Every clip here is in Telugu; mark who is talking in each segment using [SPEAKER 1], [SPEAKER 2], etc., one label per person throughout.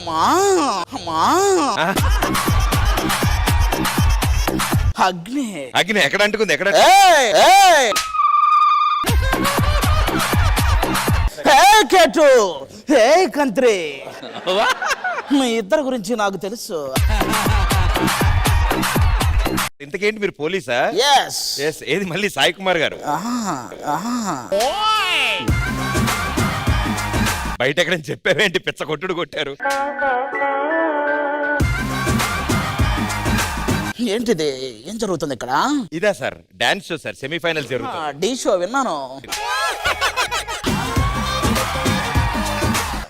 [SPEAKER 1] అమ్మా అమ్మా అగ్ని
[SPEAKER 2] అగ్ని ఎక్కడ అంటుకుంది? ఎక్కడ?
[SPEAKER 1] కేటు హే కంత్రి, మీ ఇద్దరు గురించి నాకు తెలుసు.
[SPEAKER 2] ఇంతకేంటి మీరు పోలీసా?
[SPEAKER 1] ఎస్.
[SPEAKER 2] ఏది మళ్ళీ సాయి కుమార్ గారు బయట ఎక్కడ చెప్పావేంటి? పిచ్చ కొట్టుడు కొట్టారు.
[SPEAKER 1] ఏంటిది? ఏం జరుగుతుంది ఇక్కడ?
[SPEAKER 2] ఇదా sir dance show sir, semi-final జరుగుతుంది.
[SPEAKER 1] డి షో విన్నాను.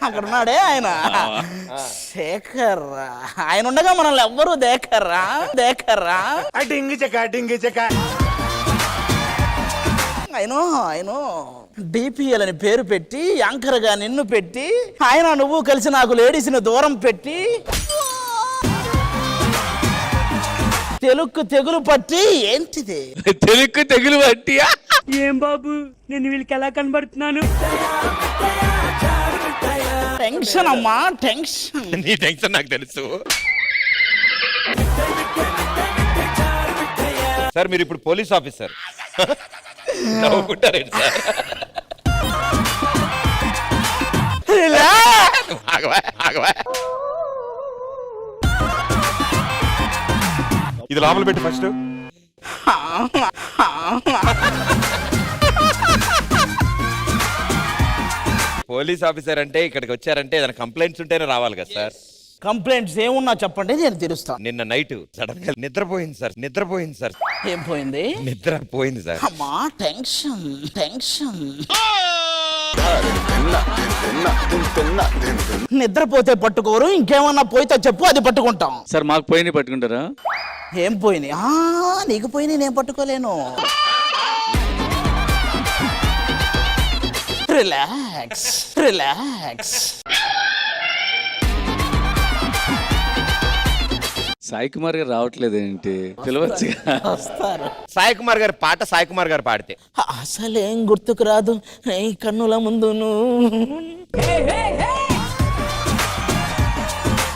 [SPEAKER 1] అక్కడ ఉన్నాడే ఆయన శేఖర్. ఆయన ఉండగా మనల్ని ఎవ్వరూ దేకర్రా. ఆయన డిపిఎల్ అని పేరు పెట్టి యాంకర్ గా నిన్ను పెట్టి ఆయన నువ్వు కలిసి నాకు లేడీస్ ని దూరం పెట్టి తెలుక్కు తెగులు పట్టి. ఏంటిది
[SPEAKER 2] తెలుక్కు తెగులు పట్టి?
[SPEAKER 3] ఏం బాబు నేను వీళ్ళకి ఎలా కనబడుతున్నాను?
[SPEAKER 1] టెన్షన్ అమ్మా, టెన్షన్.
[SPEAKER 2] నీ టెన్షన్ నాకు తెలుసు సార్. మీరు ఇప్పుడు పోలీస్ ఆఫీసర్ నవ్వుకుంటారేంటి సార్? ఇది లోపల పెట్టి ఫస్ట్. పోలీస్ ఆఫీసర్ అంటే ఇక్కడికి వచ్చారంటే ఏదైనా కంప్లైంట్స్ ఉంటేనే రావాలి కదా సార్.
[SPEAKER 1] కంప్లైంట్స్ ఏమున్నా చెప్పండి, నేను తీరుస్తాను.
[SPEAKER 2] నిన్న నైట్ సడన్ గా నిద్రపోయింది సార్.
[SPEAKER 1] ఏం పోయింది?
[SPEAKER 2] నిద్ర పోయింది సార్.
[SPEAKER 1] అమ్మా టెన్షన్. నిద్రపోతే పట్టుకోరు, ఇంకేమన్నా పోయితే చెప్పు, అది పట్టుకుంటాం.
[SPEAKER 3] సార్ మాకు పోయినాయి పట్టుకుంటారా?
[SPEAKER 1] ఏం పోయినాయి? నీకు పోయినాయి, నేను పట్టుకోలేను. రిలాక్స్.
[SPEAKER 3] సాయి కుమార్ గారు రావట్లేదు ఏంటి? పిలవచ్చుగా.
[SPEAKER 1] వస్తారు.
[SPEAKER 2] సాయి కుమార్ గారి పాట సాయి కుమార్ గారు పాడితే
[SPEAKER 1] అసలేం గుర్తుకు రాదు ఈ కన్నుల ముందు.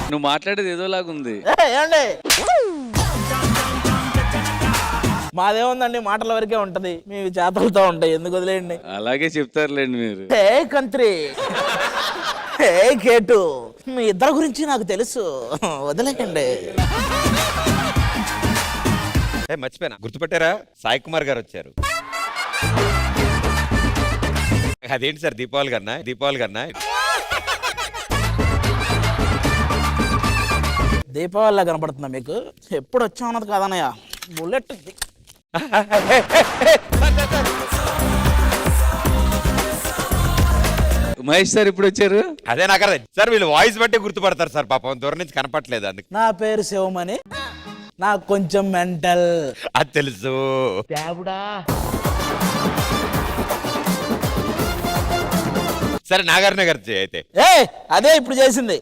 [SPEAKER 3] నువ్వు మాట్లాడేది ఏదోలాగుంది.
[SPEAKER 1] ఏమండి, మాదేముందండి, మాటల వరకే ఉంటది, మీ చేతలతో ఉంటాయి, ఎందుకు వదిలేయండి.
[SPEAKER 3] అలాగే చెప్తారులేండి మీరు.
[SPEAKER 1] హే కంత్రి, హే కేటు, మీ ఇద్దరు గురించి నాకు తెలుసు, వదిలేయండి.
[SPEAKER 2] మర్చిపోయినా, గుర్తుపట్టారా? సాయి కుమార్ గారు వచ్చారు. అదేంటి సార్ దీపావళి కన్నా?
[SPEAKER 1] దీపావళిలా కనపడుతుందా మీకు? ఎప్పుడు వచ్చా ఉన్నది కాదన్నయ్య, బుల్లెట్.
[SPEAKER 3] మహేష్ సార్ ఇప్పుడు వచ్చారు.
[SPEAKER 2] అదే నాకు సార్, వీళ్ళు వాయిస్ బట్టి గుర్తుపడతారు సార్, పాపం దూరం నుంచి కనపట్లేదు అందుకు.
[SPEAKER 1] నా పేరు శివమణి, నాకు కొంచెం మెంటల్.
[SPEAKER 2] అది తెలుసు. సరే నాగార్జున గారు అయితే.
[SPEAKER 1] అదే ఇప్పుడు చేసింది.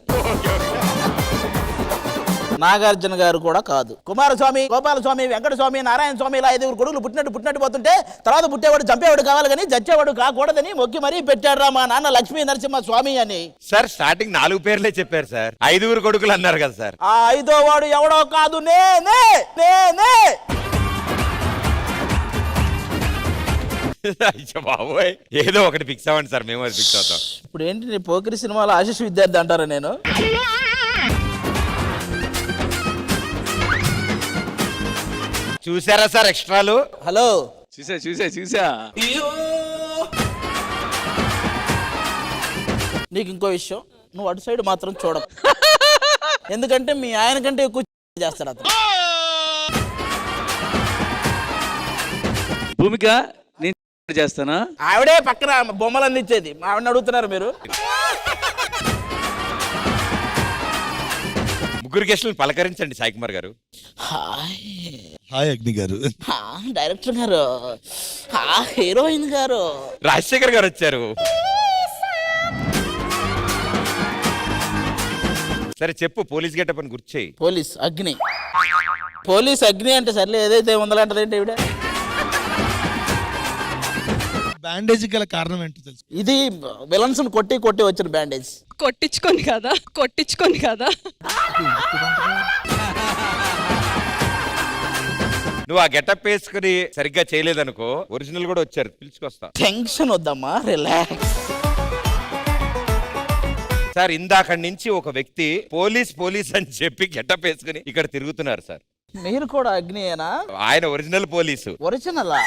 [SPEAKER 1] నాగార్జున గారు కూడా కాదు, కుమారస్వామి, గోపాలస్వామి, వెంకటస్వామి, నారాయణ స్వామి, ఇలా 5 కొడుకులు పుట్టినట్టు పోతుంటే తర్వాత పుట్టేవాడు చంపేవాడు కావాలి కానీ చచ్చేవాడు కాకూడదని మొక్కి మరీ పెట్టాడు మా నాన్న లక్ష్మీ నరసింహ స్వామి అని. సార్
[SPEAKER 2] స్టార్టింగ్ 4 పేర్లే చెప్పారు సార్, 5 కొడుకులు అన్నారు కదా సార్.
[SPEAKER 1] ఆ 5వ వాడు ఎవడో కాదు, నేనే.
[SPEAKER 2] బాబోయ్, ఏదో ఒకటి ఫిక్స్ అవ్వండి సార్, మేము అది ఫిక్స్ అవుతాం.
[SPEAKER 1] ఇప్పుడు ఏంటి, పోకిరి సినిమాలో ఆశీష్ విద్యార్థి అంటారా నేను?
[SPEAKER 2] చూసారా సార్ ఎక్స్ట్రాలు?
[SPEAKER 1] హలో,
[SPEAKER 3] చూసా.
[SPEAKER 1] నీకు ఇంకో విషయం, నువ్వు అటు సైడ్ మాత్రం చూడవు, ఎందుకంటే మీ ఆయన కంటే ఎక్కువ చేస్తాడు అతను.
[SPEAKER 3] భూమిక నేను చేస్తానా?
[SPEAKER 1] ఆవిడే పక్కన బొమ్మలు అందించేది, ఆవిడని అడుగుతున్నారు మీరు.
[SPEAKER 2] ముగ్గురు గెస్టులను పలకరించండి సాయి కుమార్ గారు.
[SPEAKER 4] హాయ్ అగ్ని గారు.
[SPEAKER 1] డైరెక్టర్ గారు, హీరోయిన్ గారు,
[SPEAKER 2] రాజశేఖర్ గారు వచ్చారు. సరే చెప్పు, పోలీస్ గెటప్ అని గుర్తు చేయి.
[SPEAKER 1] పోలీస్ అగ్ని అంటే సర్లే, ఏదైతే ఉందలంటదేంటి ఇవిడ?
[SPEAKER 4] బ్యాండేజ్ గల కారణం ఏంటో తెలుసు.
[SPEAKER 1] ఇది విలన్స్ కొట్టి కొట్టి వచ్చిన బ్యాండేజ్.
[SPEAKER 5] కొట్టించుకొని కదా
[SPEAKER 2] నువ్వు ఆ గెటప్ వేసుకుని సరిగ్గా చేయలేదనుకో ఒరిజినల్ కూడా వచ్చారు పిలుచుకొస్తా.
[SPEAKER 1] టెన్షన్ వద్దమ్మా, రిలాక్స్.
[SPEAKER 2] సార్ ఇందాక నుంచి ఒక వ్యక్తి పోలీస్ అని చెప్పి గెటప్ వేసుకుని ఇక్కడ తిరుగుతున్నారు సార్.
[SPEAKER 1] మీరు కూడా అగ్నియేనా?
[SPEAKER 2] ఆయన ఒరిజినల్ పోలీసు.
[SPEAKER 1] ఒరిజినలా?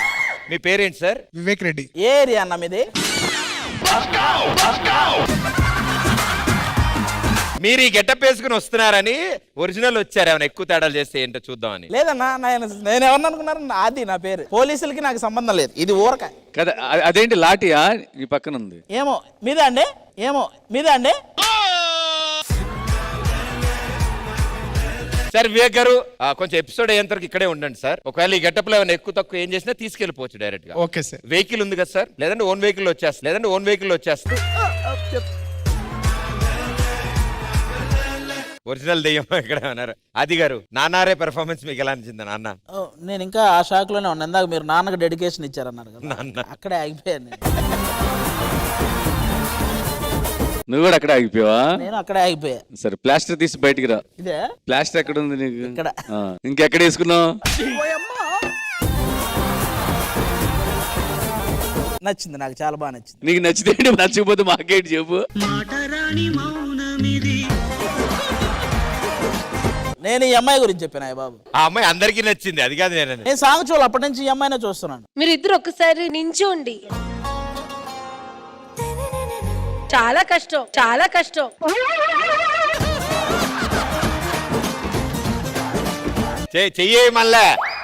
[SPEAKER 2] మీ పేరేంటి సార్?
[SPEAKER 4] వివేక్ రెడ్డి.
[SPEAKER 1] ఏ ఏరియా అన్న మీది?
[SPEAKER 2] మీరు ఈ గెటప్ వేసుకుని వస్తున్నారని ఒరిజినల్ వచ్చారు. ఏమైనా ఎక్కువ తేడాలు చేస్తే ఏంటో చూద్దామని.
[SPEAKER 1] లేదన్నా, నేను ఎవరిని అనుకున్నారు? అది నా పేరు. పోలీసులకి నాకు సంబంధం లేదు, ఇది ఊరక
[SPEAKER 3] కదా. అదేంటి లాఠీయా నీ పక్కన ఉంది?
[SPEAKER 1] ఏమో మీదే అండి.
[SPEAKER 2] సార్ వివేక్ గారు కొంచెం ఎపిసోడ్ అయ్యేంతవరకు ఇక్కడే ఉండండి సార్. ఒకవేళ ఈ గెటప్ లో ఏమైనా ఎక్కువ తక్కువ ఏం చేసినా తీసుకెళ్ళిపోవచ్చు డైరెక్ట్ గా.
[SPEAKER 4] Okay sir.
[SPEAKER 2] వెహికల్ ఉంది కదా సార్? లేదంటే ఓన్ వెహికల్ వచ్చేస్తా. ఒరిజినల్ దెయ్యం ఇక్కడ ఉన్నారు. ఆది గారు, నాన్నారే పెర్ఫార్మెన్స్ మీకు ఎలా అనిచింది నాన్న?
[SPEAKER 1] నేను ఇంకా ఆ షాక్ లోనే ఉన్నా. ఇందాక మీరు నాన్నకు డెడికేషన్ ఇచ్చారన్నారు కదా,
[SPEAKER 2] నాన్న.
[SPEAKER 1] అక్కడే ఆగిపోయాను నేను.
[SPEAKER 3] నువ్వు కూడా అక్కడే ఆగిపోయావా?
[SPEAKER 1] నేను అక్కడే ఆగిపోయా.
[SPEAKER 3] సరే ప్లాస్టర్ తీసి బయటికి రా.
[SPEAKER 1] ఇదే
[SPEAKER 3] ప్లాస్టర్ ఎక్కడ ఉంది నీకు?
[SPEAKER 1] ఇక్కడ.
[SPEAKER 3] ఇంకెక్కడ వేసుకున్నావు?
[SPEAKER 1] నచ్చింది, నాకు చాలా బాగా నచ్చింది.
[SPEAKER 3] నీకు నచ్చితే నచ్చకపోతే మాకేంటి చెప్పు.
[SPEAKER 1] నేను ఈ అమ్మాయి గురించి చెప్పాను బాబు.
[SPEAKER 2] ఆ అమ్మాయి అందరికీ నచ్చింది, అది కాదు
[SPEAKER 1] నేను సాంగ్ చూడాలి అప్పటి నుంచి ఈ అమ్మాయినే చూస్తున్నాను.
[SPEAKER 6] మీరిద్దరు ఒకసారి నించోండి. చాలా కష్టం.
[SPEAKER 2] చెయ్యే మళ్ళా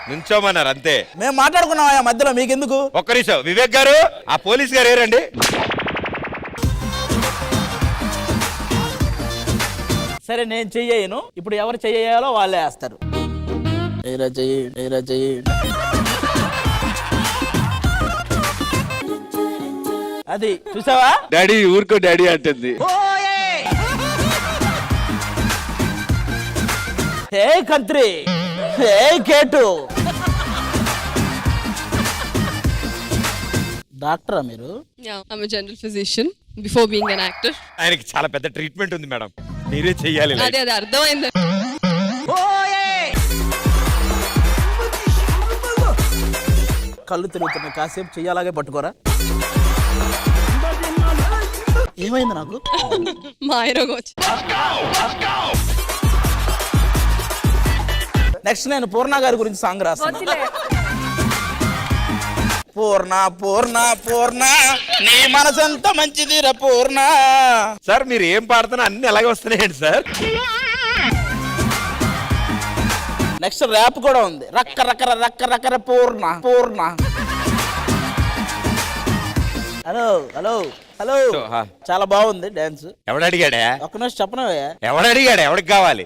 [SPEAKER 2] నుంచోమన్నారు అంతే.
[SPEAKER 1] మేము మాట్లాడుకున్నాం ఆ మధ్యలో, మీకెందుకు?
[SPEAKER 2] ఒక్క నిమిషం. వివేక్ గారు, ఆ పోలీస్ గారు ఏరండి?
[SPEAKER 1] సరే నేను చెయ్యను, ఇప్పుడు ఎవరు చెయ్యాలో వాళ్ళే వేస్తారు. అది చూసావా?
[SPEAKER 3] డాడీ ఊరుకో డాడీ అంటుంది.
[SPEAKER 1] హే కంత్రి, హే కేటు. డాక్టరా మీరు?
[SPEAKER 5] I'm a general physician before being an actor.
[SPEAKER 2] ఆయనకి చాలా పెద్ద ట్రీట్మెంట్ ఉంది మేడం, మీరే చెయ్యాలి.
[SPEAKER 5] అదే అర్థమైంది.
[SPEAKER 1] కళ్ళు తిరుగుతున్నాయి, కాసేపు చెయ్యాలాగే పట్టుకోరా. ఏమైంది నాకు?
[SPEAKER 5] మా ఆయన వచ్చి.
[SPEAKER 1] నెక్స్ట్ నేను పూర్ణ గారి గురించి సాంగ్ రాస్తాను. పూర్ణ నీ మనసంత మంచిదిరా పూర్ణ.
[SPEAKER 2] సార్ మీరు ఏం పాడుతున్నా అన్ని అలాగే వస్తున్నాయండి సార్.
[SPEAKER 1] నెక్స్ట్ ర్యాప్ కూడా ఉంది. రక్క పూర్ణ. హలో చాలా బాగుంది డాన్స్.
[SPEAKER 2] ఎవడడిగాడా?
[SPEAKER 1] ఒక్క నిమిషం చెప్పనవయ్యా.
[SPEAKER 2] ఎవడడిగాడా? ఎవడికి కావాలి?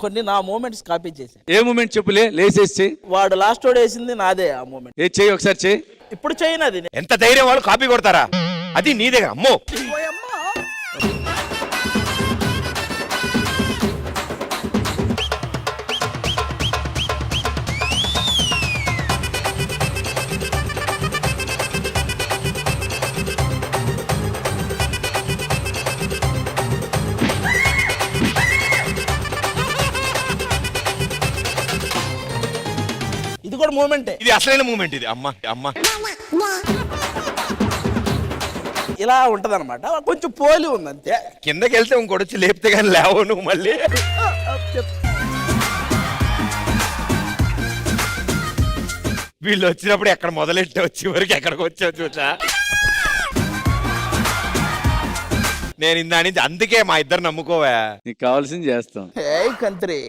[SPEAKER 1] కొన్ని నా మూమెంట్స్ కాపీ చేసి.
[SPEAKER 3] ఏ మూమెంట్ చెప్పులే లేసేసి.
[SPEAKER 1] వాడు లాస్ట్ ఓడ్ వేసింది నాదే ఆ మూమెంట్.
[SPEAKER 3] ఏ చెయ్యి ఒకసారి చెయ్యి.
[SPEAKER 1] ఇప్పుడు చేయనది.
[SPEAKER 2] ఎంత ధైర్యం వాళ్ళు కాపీ కొడతారా? అది నీ దగ్గర. అమ్మో
[SPEAKER 1] ఇది కూడా మూమెంటే.
[SPEAKER 2] ఇది అసలైన మూమెంట్ ఇది. అమ్మ
[SPEAKER 1] ఇలా ఉంటదన్నమాట. కొంచెం పోలి ఉంది అంతే.
[SPEAKER 2] కిందకి వెళ్తే ఇంకోటి వచ్చి లేపితే కానీ లేవు నువ్వు మళ్ళీ. వీళ్ళు వచ్చినప్పుడు ఎక్కడ మొదలెట్టావు, చివరికి ఎక్కడికి వచ్చావు చూసా. నేను ఇందా నుంచి అందుకే మా ఇద్దరు నమ్ముకోవా.
[SPEAKER 3] నీకు కావాల్సింది చేస్తాం.
[SPEAKER 1] కంత్రి